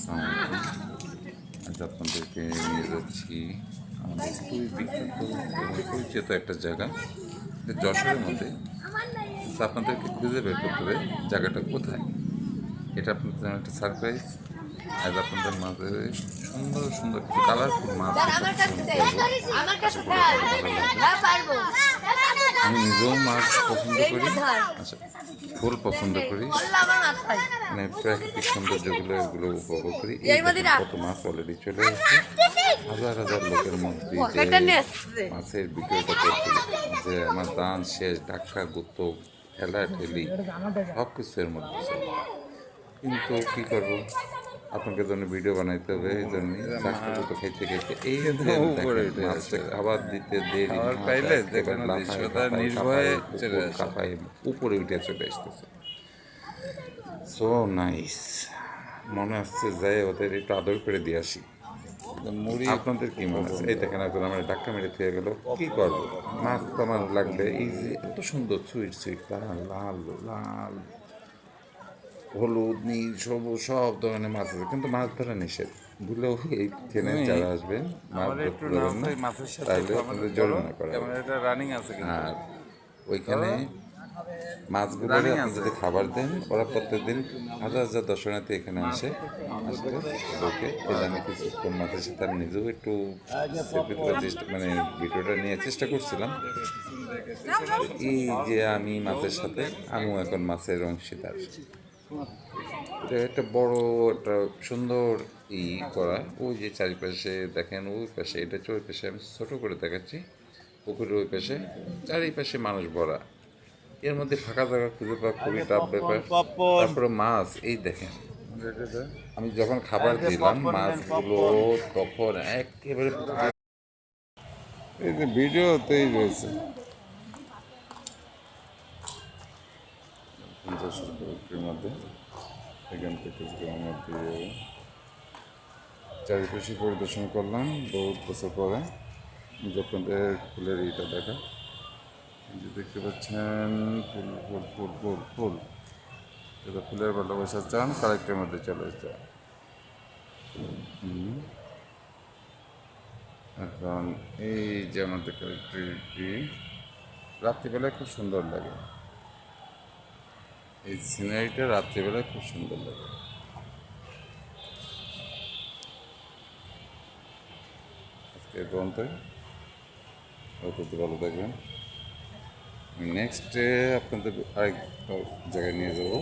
আসসালামু আলাইকুম। আজ আপনাদেরকে নিয়ে যাচ্ছি আমাদের খুবই বিখ্যাত এবং পরিচিত একটা জায়গা, এটা যশোরের মধ্যে। তো আপনাদেরকে খুঁজে বের করতে হবে জায়গাটা কোথায়। এটা আপনাদের জন্য একটা সারপ্রাইজ। আজ আপনাদের মাঝে সুন্দর সুন্দর কিছু কালারফুল মাছ উপস্থাপন করবো। আশা করি আপনাদের ভালো লাগবে। আমি নিজেও মাছ পছন্দ করি, আচ্ছা ফুল পছন্দ করি, মানে প্রাকৃতিক সৌন্দর্যগুলো এগুলো উপভোগ করি। এই দেখুন কত মাছ অলরেডি চলে এসেছে। হাজার হাজার লোকের মধ্যে যে মাছের বিক্রয়টা করতে যে আমার দান শেষ, ধাক্কা গুত্ত, ঠেলা ঠেলি সব কিছু এর মধ্যে ছিল। কিন্তু কি করব, আপনাকে জন্য ভিডিও বানাইতে হবে, এই জন্যই ধাক্কা গুত্ত খাইতে খাইতে এই যে দেখেন মাছটা খাবার দিতে দেরি, মাছ একেবারে লাফায় কাঁপায় কাঁপায় কুকুর কাঁপায় উপরে উঠে চলে আসতেছে। সো নাইস, মনে আসছে যাই ওদের একটু আদর করে দিয়ে আসি। মুড়ি আপনাদের কি মনে আছে? এই দেখেন এখন আমার ধাক্কা মেরে থেকে গেল, কি করবো, মাছ তো আমার লাগবে। এই যে এত সুন্দর সুইট সুইট লাল লাল লাল হলুদ নীল সবুজ সব ধরনের মাছ আছে, কিন্তু মাছ ধরা নিষেধ। ভুলেও এই ট্রেনে যারা আসবেন মাছ ধরতে যাবেন না, তাহলে আপনাদের জরিমানা করা হবে। আর ওইখানে মাছগুলোরে আপনি যদি খাবার দেন, ওরা প্রত্যেকদিন হাজার হাজার দর্শনার্থী এখানে আসে, আসলে ওকে এই জন্য কিছুক্ষণ মাছের সাথে আমি নিজেও একটু সেলফি তোলার চেষ্টা, মানে ভিডিওটা নিয়ে চেষ্টা করছিলাম। এই যে আমি মাছের সাথে আমিও এখন মাছের অংশীদার। এটা একটা বড় একটা সুন্দর করা, ওই যে চারিপাশে দেখেন, ওই পাশে এটা হচ্ছে, ওই পাশে আমি ছোট করে দেখাচ্ছি, পুকুরের ওই পাশে চারিপাশে মানুষ ভরা। এর মধ্যে ফাঁকা জায়গা খুঁজে পাওয়া খুবই টাফ ব্যাপার। তারপরে মাছ এই দেখেন, আমি যখন খাবার দিলাম মাছগুলো তখন একেবারে এই যে ভিডিওতেই রয়েছে 50 মধ্যে। এখান থেকে আমার দিয়ে চারিপাশে পরিদর্শন করলাম বহুত বছর পরে। যখন ফুলের এইটা দেখা, এই যে দেখতে পাচ্ছেন ফুল ফুল ফুল ফুল ফুল, এটা ফুলের ভালোবাসা চান কালেক্টের মধ্যে চলে যায়। এখন এই যে আমাদের কালেক্টরটি রাত্রিবেলায় খুব সুন্দর লাগে, এই সিনারিটা রাত্রিবেলায় খুব সুন্দর লাগে। আজকে এই পর্যন্তই, অত ভালো থাকবেন। নেক্সটে আপনাদের আরেক জায়গায় নিয়ে যাবো।